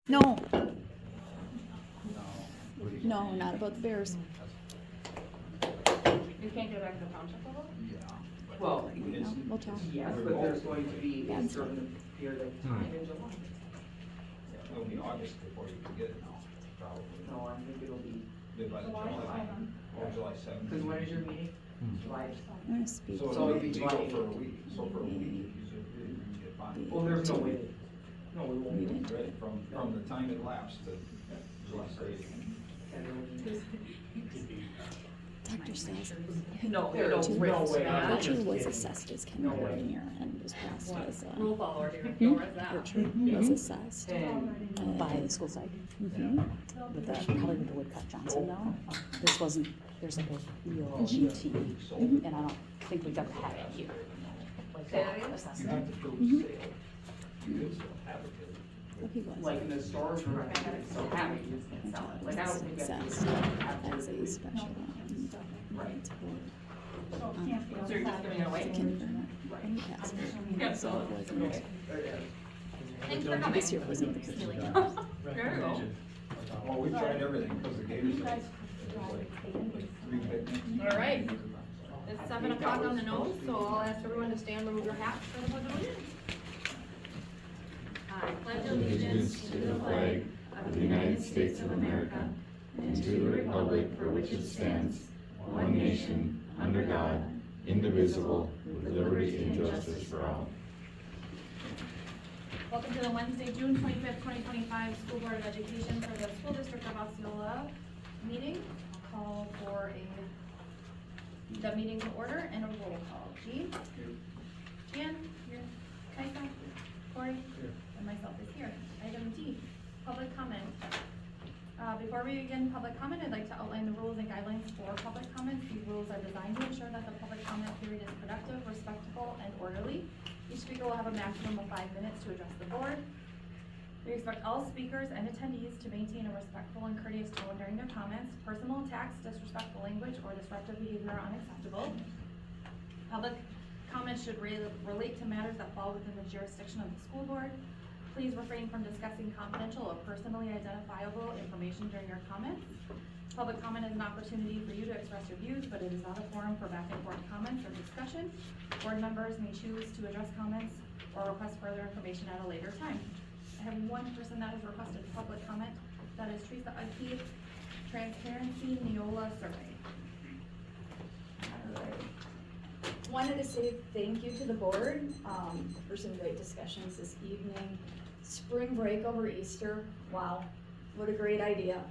No. No, not about the Bears. You can't get back to the township level? Well, No, we'll talk. yes, but there's going to be a Yeah. certain period of time in July. It'll be August before you can get it now, probably. No, I think it'll be, By the July, or July 7th. because when is your meeting? July. I'm gonna speak. So So it'll it'd be be legal July for a 8th. week, so for a week, you should get fined. Well, there's no way, no, we won't. We didn't. Right, from the time it lapsed to July 8th. Dr. says No, there's no way. Archer was assessed as kindergarten year and was passed as Rule follower here, Hmm? no, where's that? Archer was assessed And By the school site, Mhm. with the, probably with the Woodcut Johnson though. This wasn't, there's like a real GT, and I don't think we've ever had it here. Like that assessment. Mhm. Oh, he was. like in the stores, we're not gonna so happy, you just can't sell it. Like, I don't think that's. Assessed as a special Right. So you're just giving it away? kindergarten and he passed it. So it wasn't. Thanks for coming. This year wasn't the first. There you go. Well, we tried everything, because the Gators, it was like 3 picnics. All right. It's 7 o'clock on the nose, so I'll ask everyone to stand and remove your hats for the pledge of allegiance. I pledge allegiance to the flag of the United States of America and to the republic for which it stands, one nation, under God, indivisible, with liberty and justice for all. Welcome to the Wednesday, June 25th, 2025 School Board of Education for the School District of Osceola meeting. I'll call for the meeting to order and a roll call. Jean? Jan? Here. Kaisa? Corey? And myself is here. Item D, public comment. Before we begin public comment, I'd like to outline the rules and guidelines for public comments. These rules are designed to ensure that the public comment period is productive, respectful, and orderly. Each speaker will have a maximum of 5 minutes to address the board. We expect all speakers and attendees to maintain a respectful and courteous tone during their comments. Personal attacks, disrespectful language, or disruptive behavior are unacceptable. Public comments should relate to matters that fall within the jurisdiction of the school board. Please refrain from discussing confidential or personally identifiable information during your comments. Public comment is an opportunity for you to express your views, but it is not a forum for back and forth comments or discussion. Board members may choose to address comments or request further information at a later time. I have one person that has requested public comment, that is Teresa Udke, Transparency Neola Survey. Wanted to say thank you to the board for some great discussions this evening. Spring break over Easter, wow, what a great idea.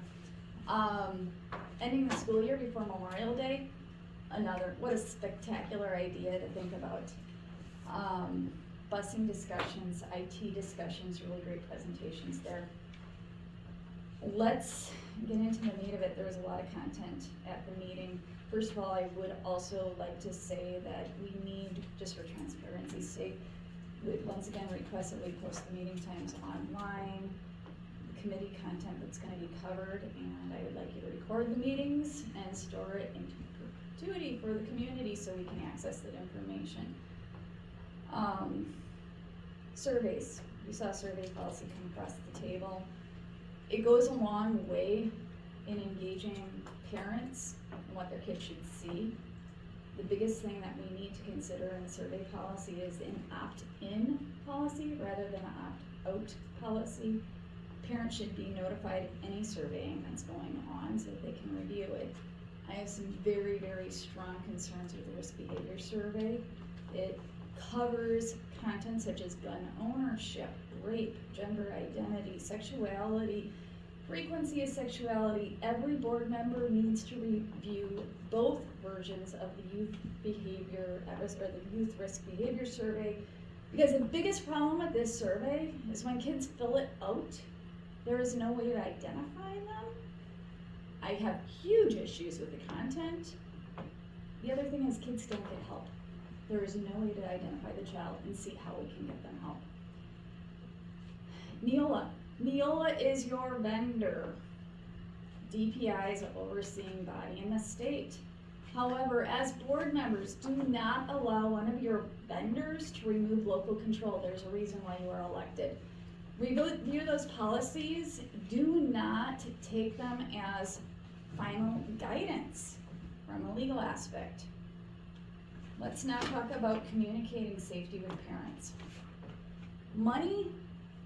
Ending the school year before Memorial Day, what a spectacular idea to think about. Busing discussions, IT discussions, really great presentations there. Let's get into the meat of it. There was a lot of content at the meeting. First of all, I would also like to say that we need, just for transparency's sake, we'd once again request that we post the meeting times online, the committee content that's gonna be covered, and I would like you to record the meetings and store it into perpetuity for the community so we can access that information. Surveys, we saw survey policy come across the table. It goes a long way in engaging parents and what their kids should see. The biggest thing that we need to consider in the survey policy is an opt-in policy rather than an opt-out policy. Parents should be notified of any surveying that's going on so that they can review it. I have some very, very strong concerns with the risk behavior survey. It covers content such as gun ownership, rape, gender identity, sexuality, frequency of sexuality. Every board member needs to review both versions of the youth behavior or the youth risk behavior survey, because the biggest problem with this survey is when kids fill it out, there is no way to identify them. I have huge issues with the content. The other thing is kids don't get help. There is no way to identify the child and see how we can get them help. Neola is your vendor. DPI is an overseeing body in the state. However, as board members, do not allow one of your vendors to remove local control. There's a reason why you are elected. review those policies. Do not take them as final guidance from a legal aspect. Let's now talk about communicating safety with parents. Money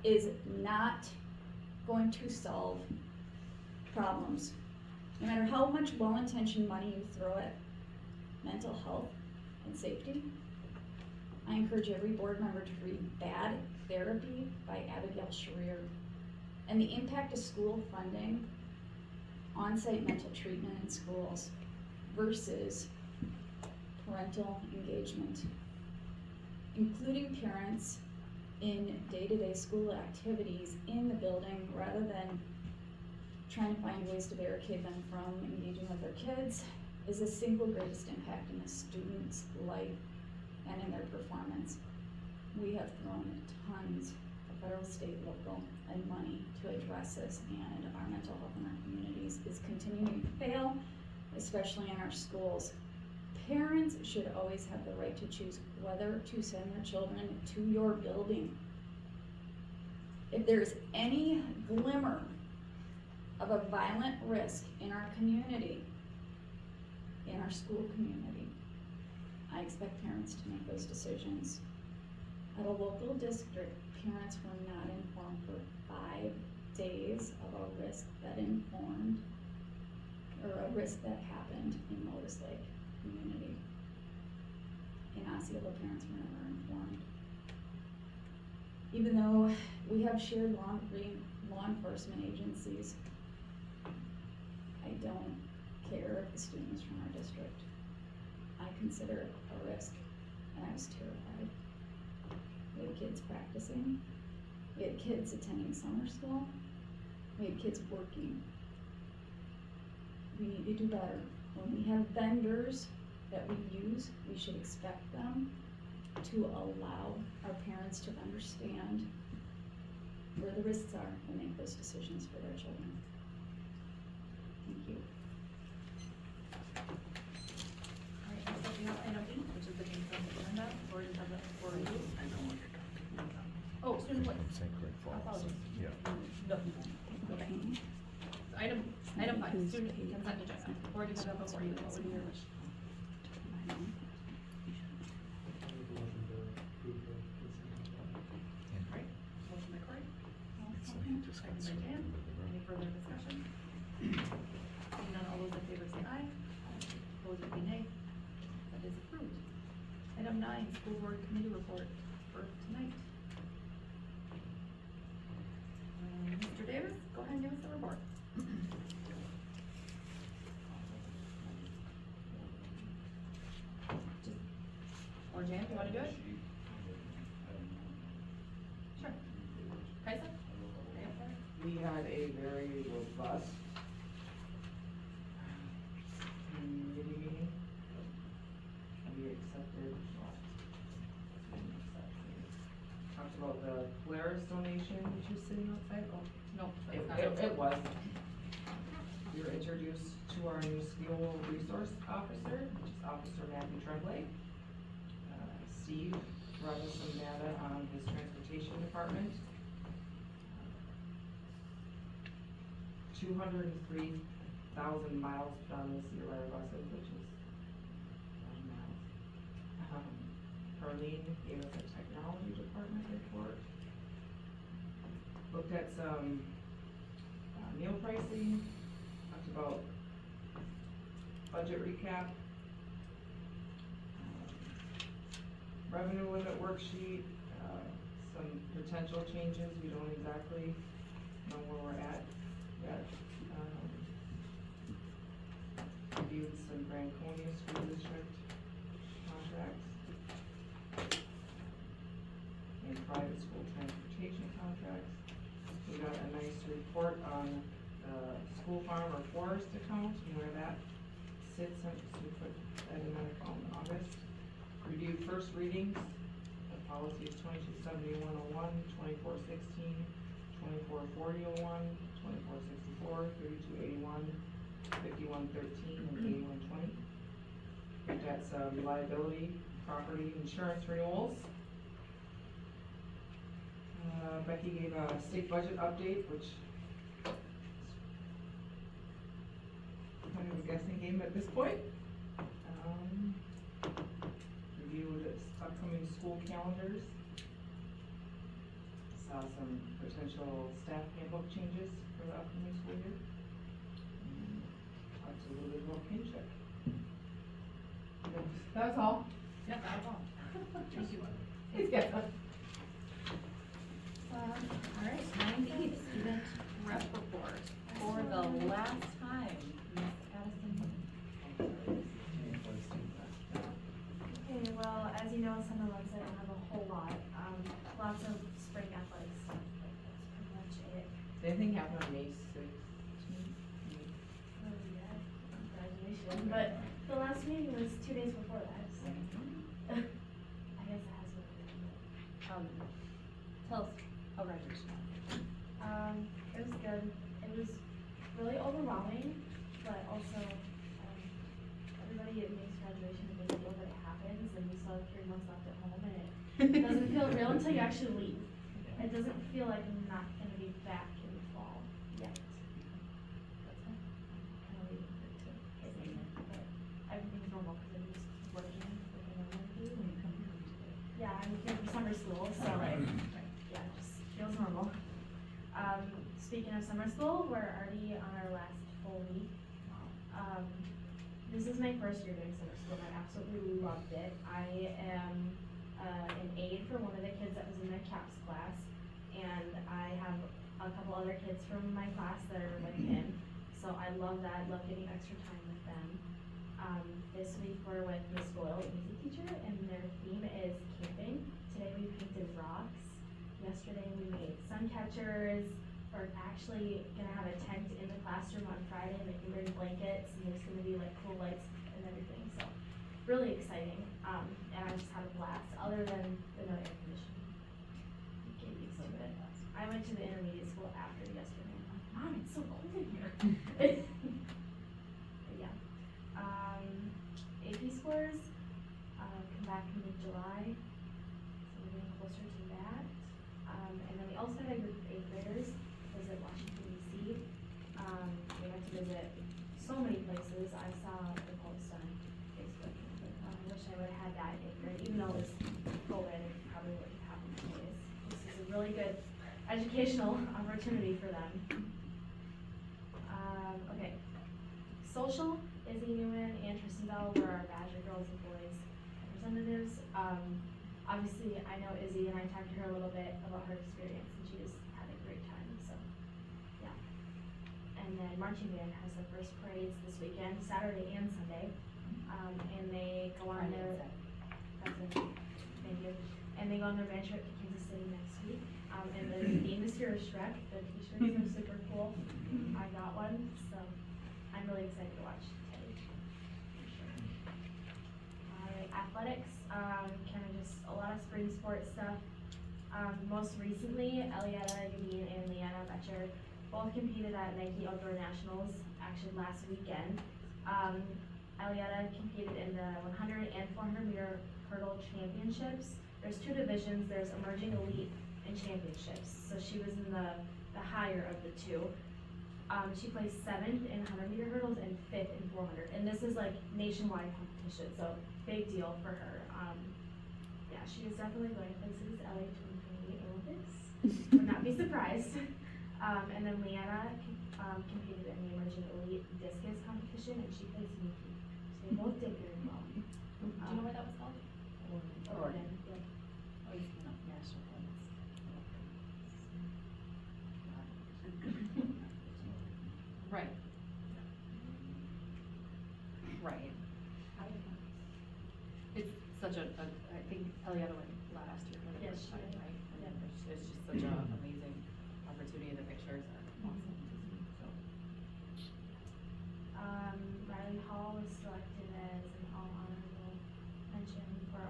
is not going to solve problems. No matter how much well-intentioned money you throw at mental health and safety, I encourage every board member to read Bad Therapy by Abigail Shrier and the impact of school funding on-site mental treatment in schools versus parental engagement. Including parents in day-to-day school activities in the building rather than trying to find ways to barricade them from engaging with their kids is the single greatest impact in a student's life and in their performance. We have thrown tons of federal, state, local, and money to address this, and our mental health in our communities is continuing to fail, especially in our schools. Parents should always have the right to choose whether to send their children to your building. If there's any glimmer of a violent risk in our community, in our school community, I expect parents to make those decisions. At a local district, parents were not informed for 5 days of a risk that informed, or a risk that happened in Lotus Lake community. In Osceola, parents were never informed. Even though we have shared law enforcement agencies, I don't care if the student is from our district. I consider it a risk, and I was terrified. We had kids practicing, we had kids attending summer school, we had kids working. We need to do better. When we have vendors that we use, we should expect them to allow our parents to understand where the risks are and make those decisions for their children. Thank you. All right, next up we have item E, which is the consent agenda for you. Oh, student voice. Apologies. Yeah. No. Okay. So item 5, student consent agenda. Before you have that before you, what would be your wish? Right, motion by Corey. Second by Dan. Any further discussion? Seeing none, all those in favor say aye. Opposed would be nay. That is approved. Item 9, school board committee report for tonight. Mr. Davis, go ahead and give us the report. Or Jan, do you want to do it? Sure. Kaisa? We had a very robust committee meeting. We accepted, talked about the Polaris donation, which is sitting outside. Oh, No, it, that's not. it was. We were introduced to our new school resource officer, which is Officer Matthew Tremblay. Steve brought us some data on his transportation department. 203,000 miles put on this year by our buses, which is a lot of miles. Carlene gave us a technology department report. Looked at some meal pricing, talked about budget recap, revenue limit worksheet, some potential changes. We don't exactly know where we're at yet. Reviewed some Franconia School District contracts and private school transportation contracts. We got a nice report on the school farm or forest account and where that sits, since we put that in our account in August. Reviewed first readings of policies 227101, 2416, 244001, 2464, 3281, 5113, and 8120. Looked at some liability, property insurance renewals. Becky gave a state budget update, which kind of a guessing game at this point. Reviewed upcoming school calendars. Saw some potential staff handbook changes for the upcoming school year. Talked a little bit about paycheck. That's all. Yep, that's all. Thank you. Yeah. All right, 9B, student rep report. For the last time, Ms. Patterson. Okay, well, as you know, summer months, I don't have a whole lot, lots of spring athletics stuff, but that's pretty much it. Did anything happen on May 6th? Oh, yeah, graduation, but the last meeting was 2 days before that, so. I guess it has been. Tell us how graduation went. It was good, it was really overwhelming, but also, everybody makes graduation a big deal, but it happens, and we still have 3 months left at home, and it doesn't feel real until you actually leave. It doesn't feel like I'm not gonna be back in the fall yet. That's it. Kind of waiting for it to hit me, but everything's normal, cause I'm just working like I normally do. Yeah, I'm here for summer school, so yeah, it just feels normal. Speaking of summer school, we're already on our last full week. This is my first year doing summer school, and I absolutely loved it. I am an aide for one of the kids that was in my CAPS class, and I have a couple other kids from my class that are in, so I love that, I love getting extra time with them. This week we're with Miss Boyle, music teacher, and their theme is camping. Today we painted rocks. Yesterday we made sun catchers. We're actually gonna have a tent in the classroom on Friday, and they can bring blankets, and there's gonna be like cool lights and everything, so really exciting. And I just had a blast, other than the no air conditioning. Get used to it. I went to the intermediate school after yesterday, and I'm like, Mom, it's so cold in here. But yeah. AP scores, come back in mid-July, so we're getting closer to that. And then we also had a group of 8th graders visit Washington DC. They got to visit so many places. I saw the post on Facebook. I wish I would have had that in 8th grade, even though it was COVID, it probably wouldn't have happened anyways. This is a really good educational opportunity for them. Okay. Social, Izzy Neumann and Tristan Bell were our Badger girls and boys representatives. Obviously, I know Izzy, and I talked to her a little bit about her experience, and she just had a great time, so, yeah. And then marching band has their first parades this weekend, Saturday and Sunday, and they go on their, thank you, and they go on their band trip to Kansas City next week. And the theme this year is Shrek, the t-shirts are super cool, I got one, so I'm really excited to watch Teddy. Alright, athletics, kind of just a lot of spring sports stuff. Most recently, Elietta Yameen and Leanna Betcher both competed at Nike Outdoor Nationals, actually last weekend. Elietta competed in the 100 and 400 meter hurdle championships. There's 2 divisions, there's emerging elite and championships. So she was in the higher of the 2. She placed 7th in 100 meter hurdles and 5th in 400. And this is like nationwide competition, so big deal for her. Yeah, she is definitely going places. LA 2028 Olympics. Would not be surprised. And then Leanna competed in the emerging elite discus competition, and she placed VP. So they both did very well. Do you know what that was called? Oregon. Yeah. Oh, you know, national ones. Right. Right. It's such a I think Elietta went last year for the Yes, first she time, did. right? And Yeah. it's just such an amazing opportunity. The pictures are awesome to see, so. Riley Hall was selected as an all-honorable mention for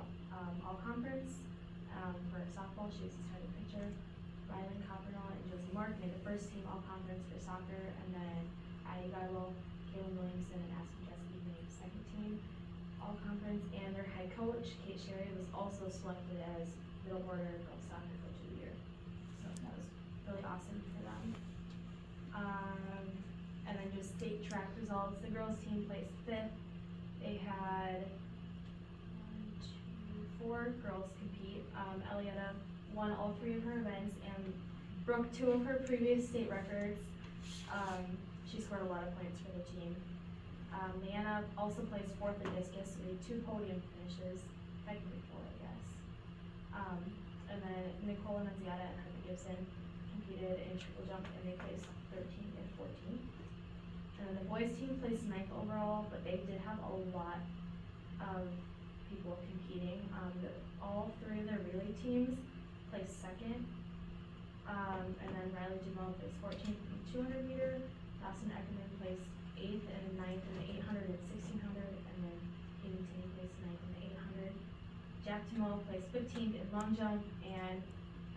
all conference. For softball, she was the starting pitcher. Rylan Coppernoll and Josie Mark made the first team all conference for soccer, and then Addie Garlow, Kaylin Williamson, and Aspen Keski made second team all conference. And their head coach, Kate Sherry, was also selected as Middle Border Girls Soccer Coach of the Year. really awesome for them. And then just state track results, the girls team placed 5th. They had 4 girls compete. Elietta won all 3 of her events and broke 2 of her previous state records. She scored a lot of points for the team. Leanna also placed 4th in discus, so they had 2 podium finishes, technically 4, I guess. And then Nicole Annunziata and Heather Gibson competed in triple jump, and they placed 13th and 14th. And then the boys team placed 9th overall, but they did have a lot of people competing. All 3 of their relay teams placed 2nd. And then Riley Jamel placed 14th in the 200 meter. Dawson Eckerman placed 8th and 9th in the 800 and 1600. And then Hayden Tinney placed 9th in the 800. Jack Timel placed 15th in long jump. And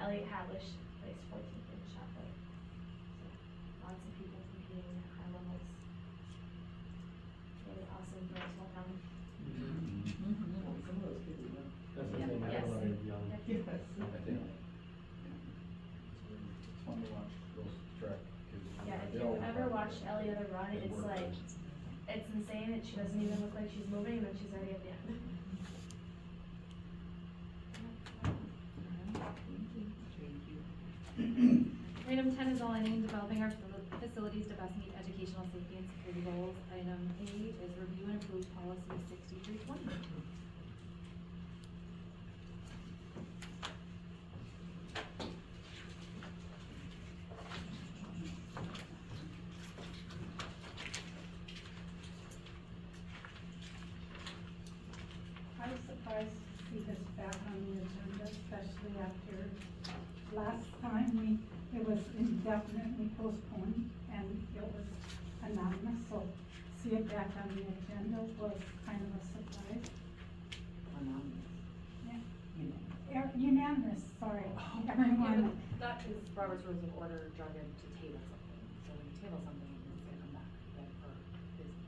Elliot Hadlish placed 14th in shot put. So lots of people competing at high levels. Really awesome, girls, well done. Some of those kids, that's the Yeah. thing, I Yes. don't know, to be honest. Yes. I think. It's fun to watch those track kids. Yeah, if They you all ever work hard. watched Elietta run, They it's work like, hard. it's insane that she doesn't even look like she's moving, and then she's already at the end. Item 10 is aligning and developing our facilities to best meet educational safety and security goals. Item 8 is review and approve policy 6320. I was surprised to see this back on the agenda, especially after last time it was indefinitely postponed and it was anonymous, so see it back on the agenda was kind of a surprise. Unanimous, sorry, everyone. That is Robert's Rules of Order jargon to table something, so when you table something, it's gonna come back, like, for business.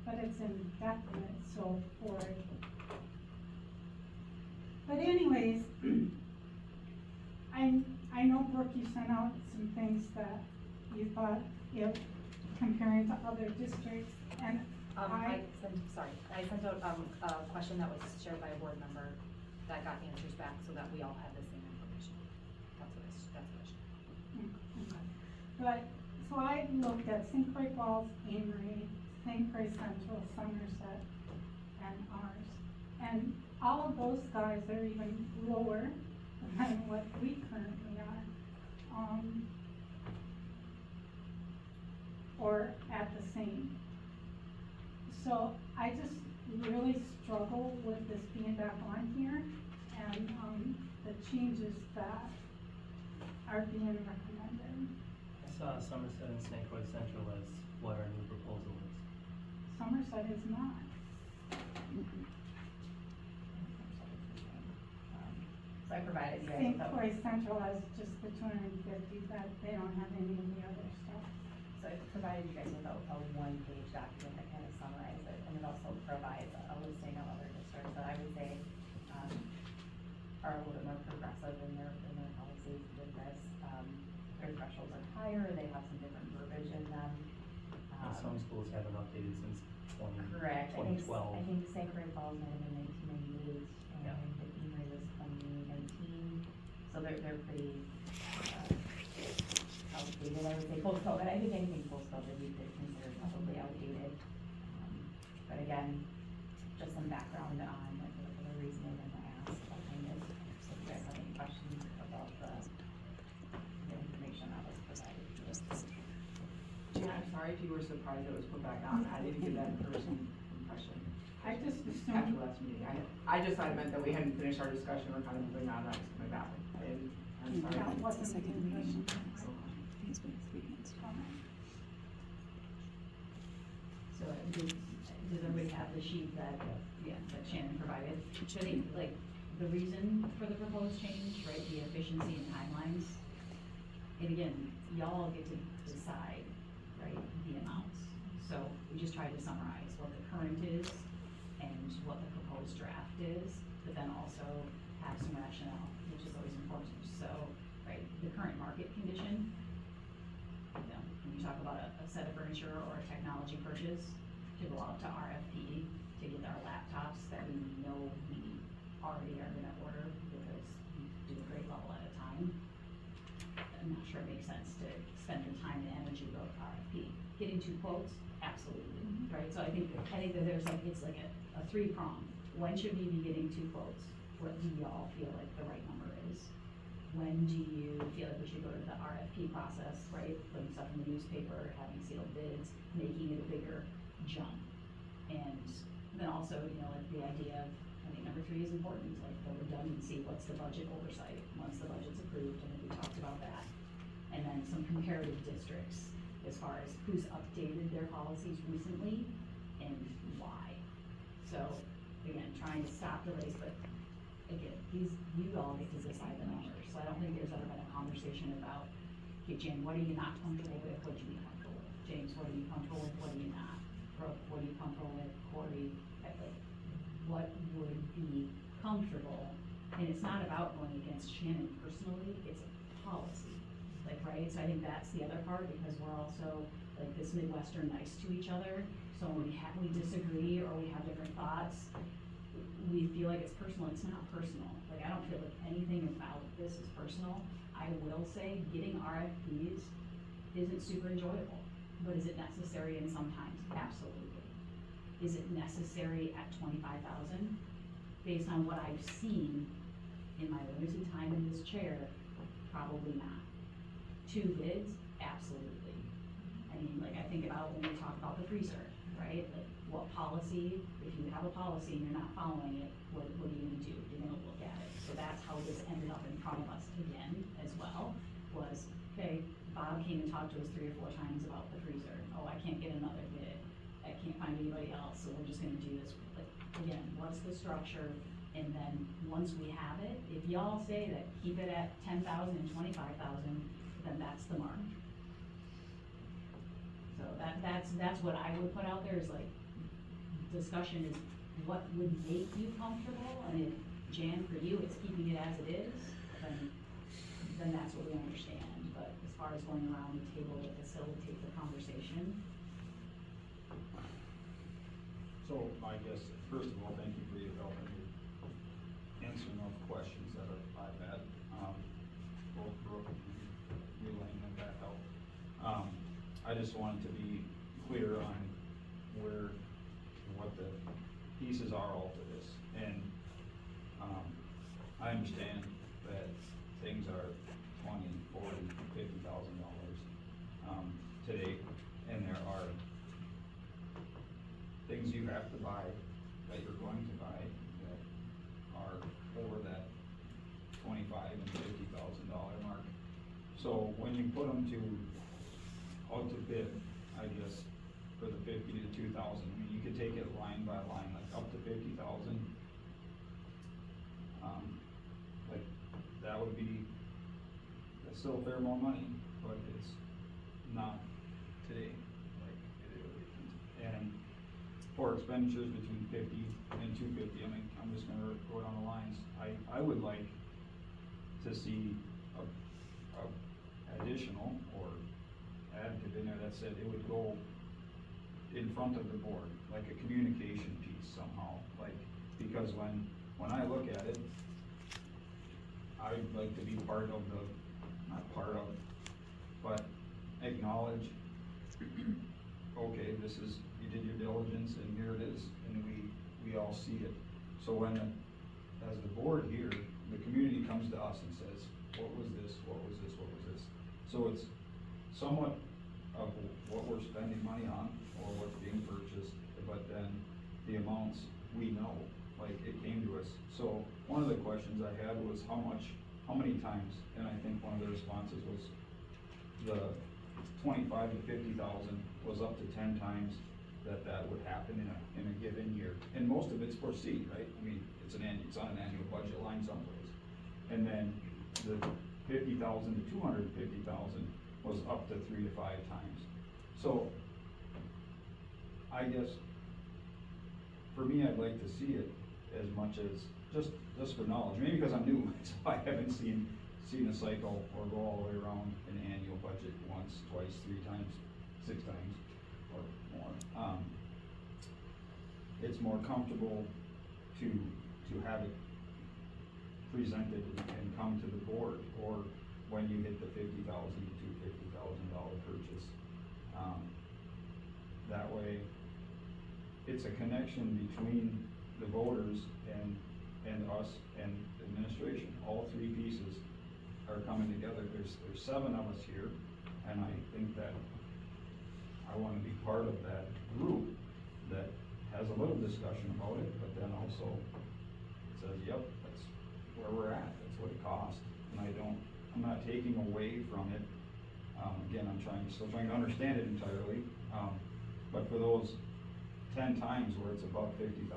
But it's indefinite, so for, but anyways, I know Brooke, you sent out some things that you thought, comparing to other districts, and I sent out, a question that was shared by a board member that got answers back so that we all had the same information. That's what I shared. But, so I looked at St. Croix Falls, AnnMarie, St. Croix Central, Somerset, and ours. And all of those guys are even lower than what we currently are. Or at the same. So I just really struggle with this being back on here and, the changes that are being recommended. I saw Somerset and St. Croix Central as what our new proposal is. Somerset is not. So I provided you guys St. with Croix Central has just the 250, that they don't have any of the other stuff. So I provided you guys with a one-page document that kind of summarizes it, and it also provides a listing of other districts that I would say, are a little bit more progressive in their policies with this. Their thresholds are higher, they have some different verbiage in them. And some schools haven't updated since Correct, 2012. I think St. Croix Falls might have been 1998, and Yeah. the AnnMarie was 2019, so they're pretty, outdated, I would say, post-COVID. I think anything post-COVID we could consider probably outdated. But again, just some background on the reasoning and the ask behind it. So if you guys have any questions about the information that was provided. Jan, I'm sorry if you were surprised it was put back on, I didn't get that first impression I just after assumed, last meeting. I just thought it meant that we hadn't finished our discussion, we're kind of moving on, that was coming back. I'm sorry. that wasn't the impression. So does everybody have the sheet that Shannon provided? I think, like, the reason for the proposed change, right, the efficiency and timelines. And again, y'all get to decide, right, the amounts. So we just tried to summarize what the current is and what the proposed draft is, but then also have some rationale, which is always important. So right? The current market condition, you know, when you talk about a set of furniture or a technology purchase, to go out to RFP, to get our laptops that we know we already are gonna order because we do a grade level at a time, I'm not sure it makes sense to spend the time and energy to go to RFP. Getting 2 quotes, absolutely, right? So I think that there's like, it's like a 3-prong. When should we be getting 2 quotes? What do y'all feel like the right number is? When do you feel like we should go to the RFP process, right? Putting stuff in the newspaper, having sealed bids, making it a bigger jump. And then also, you know, like the idea of, I think number 3 is important, like the redundancy, what's the budget oversight once the budget's approved, I think we talked about that. And then some comparative districts as far as who's updated their policies recently and why. So again, trying to stop the race, but again, you all get to decide the numbers. So I don't think there's ever been a conversation about, okay, Jen, what are you not comfortable with? What do you be comfortable with? James, what are you comfortable with? What are you not? Brooke, what are you comfortable with? Corey, like, what would be comfortable? And it's not about going against Shannon personally, it's a policy, like, right? So I think that's the other part, because we're also like this Midwestern nice to each other. So when we disagree or we have different thoughts, we feel like it's personal. It's not personal. Like, I don't feel like anything about this is personal. I will say getting RFPs isn't super enjoyable, but is it necessary in some times? Absolutely. Is it necessary at 25,000? Based on what I've seen in my limited time in this chair, probably not. 2 bids? Absolutely. I mean, like, I think about when we talk about the freezer, right? Like, what policy, if you have a policy and you're not following it, what are you gonna do? You're gonna look at it. So that's how this ended up in front of us again as well, was, okay, Bob came and talked to us 3 or 4 times about the freezer. Oh, I can't get another bid. I can't find anybody else, so we're just gonna do this. Like, again, what's the structure? And then once we have it, if y'all say that keep it at 10,000 and 25,000, then that's the mark. So that's what I would put out there, is like, discussion is what would make you comfortable, and if, Jan, for you, it's keeping it as it is, then that's what we understand. But as far as going around the table to facilitate the conversation. So I guess, first of all, thank you for your help in answering those questions that I've had, both Brooke and relaying them back out. I just wanted to be clear on what the pieces are all to this. And, I understand that things are $20,000, $40,000, $50,000, today, and there are things you have to buy, that you're going to buy, that are over that $25,000 and $50,000 mark. So when you put them out to bid, I guess, for the 50 to 2,000, I mean, you could take it line by line, like up to 50,000. Like, that would be, that's still a fair amount of money, but it's not today, like, it isn't. And for expenditures between 50 and 250, I mean, I'm just gonna go down the lines. I would like to see a additional or additive in there that said it would go in front of the board, like a communication piece somehow, like, because when I look at it, I'd like to be part of not part of, but acknowledge, okay, this is, you did your diligence and here it is, and we all see it. So when, as the board here, the community comes to us and says, what was this, what was this, what was this? So it's somewhat of what we're spending money on, or what's being purchased, but then the amounts we know, like, it came to us. So one of the questions I had was how many times, and I think one of the responses was the 25 to 50,000 was up to 10 times that would happen in a given year. And most of it's foreseen, right? I mean, it's on an annual budget line someplace. And then the 50,000 to 250,000 was up to 3 to 5 times. So I guess for me, I'd like to see it as much as just for knowledge. Maybe because I'm new, so I haven't seen seen a cycle or go all the way around an annual budget once, twice, 3 times, 6 times, or more. It's more comfortable to have it presented and come to the board, or when you hit the $50,000 to $50,000 purchase. That way, it's a connection between the voters and us and administration. All 3 pieces are coming together. There's 7 of us here, and I think that I want to be part of that group that has a little discussion about it, but then also says, yep, that's where we're at, that's what it costs. And I'm not taking away from it. Again, I'm still trying to understand it entirely. But for those 10 times where it's above 50,000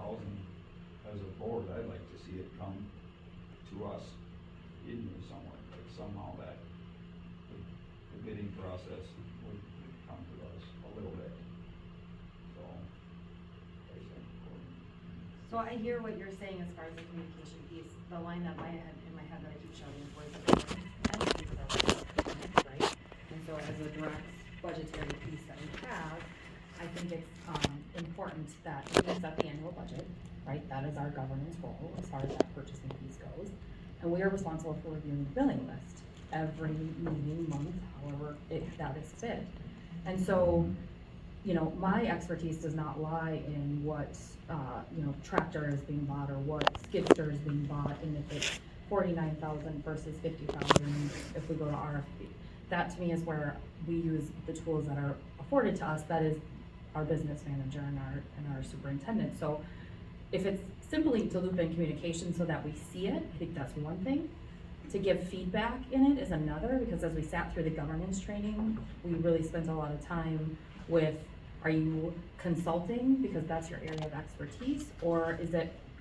as a board, I'd like to see it come to us in here somewhere, like somehow that the bidding process would come to us a little bit. So, So I hear what you're saying as far as the communication piece. The line that in my head that I keep shouting for is the right? And so as a direct budgetary piece that we have, I think it's important that we set the annual budget, right? That is our governance role as far as that purchasing piece goes. And we are responsible for reviewing the billing list every meeting, month, however that is fit. And so, you know, my expertise does not lie in what, tractor is being bought or what skidster is being bought, and if it's 49,000 versus 50,000 if we go to RFP. That to me is where we use the tools that are afforded to us, that is our business manager and our superintendent. So if it's simply to loop in communication so that we see it, I think that's one thing. To give feedback in it is another, because as we sat through the governance training, we really spent a lot of time with, are you consulting because that's your area of expertise, or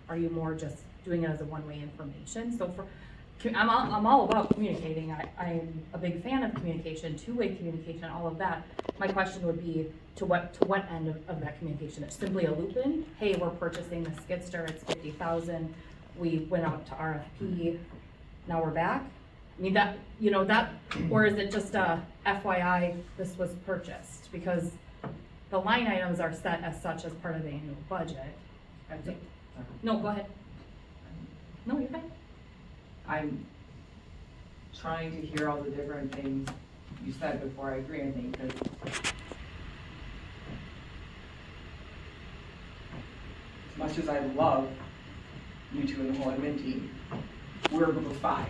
are you more just doing it as a one-way information? So I'm all about communicating. I'm a big fan of communication, two-way communication, all of that. My question would be, to what end of that communication? It's simply a loop in, hey, we're purchasing the skidster, it's 50,000, we went out to RFP, now we're back? I mean, or is it just a FYI, this was purchased? Because the line items are set as such as part of the annual budget. No, go ahead. No, you're fine. I'm trying to hear all the different things you said before I agree, I think, because as much as I love you two and the whole admin team, we're a group of 5,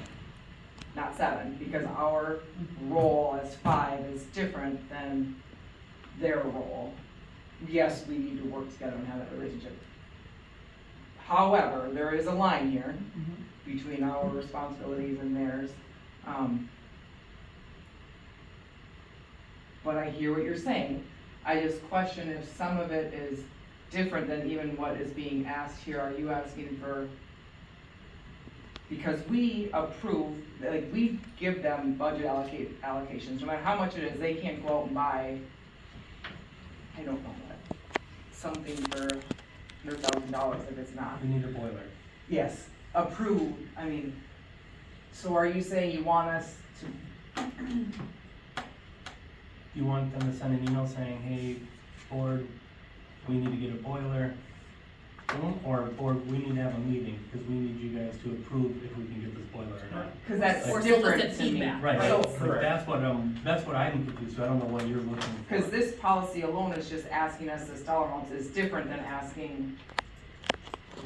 not 7, because our role as 5 is different than their role. Yes, we need to work together and have that relationship. However, there is a line here between our responsibilities and theirs. But I hear what you're saying. I just question if some of it is different than even what is being asked here. Are you asking for, because we approve, like we give them budget allocations, no matter how much it is, they can't go out and buy, I don't know what, something for $100,000 if it's not. We need a boiler. Yes, approved, I mean, so are you saying you want us to, Do you want them to send an email saying, hey, board, we need to get a boiler? Or board, we need to have a meeting because we need you guys to approve if we can get this boiler or not. because that's Or different solicit to me. feedback. Right, So- like that's what I'm confused, so I don't know what you're looking for. Because this policy alone is just asking us this dollar amount is different than asking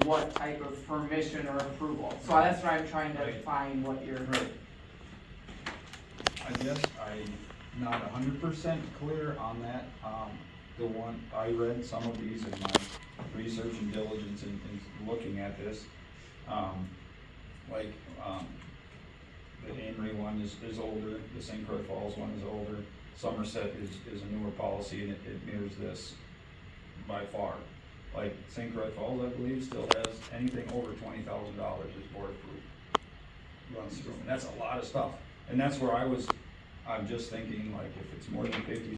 what type of permission or approval. So that's what I'm trying to Right. find what you're. Right. I guess I'm not 100% clear on that. I read some of these in my research and diligence in looking at this. The AnnMarie one is older, the St. Croix Falls one is older, Somerset is a newer policy, and it mirrors this by far. Like St. Croix Falls, I believe, still has anything over $20,000 is board approved. Runs through, and that's a lot of stuff. And that's where I'm just thinking, like, if it's more than 50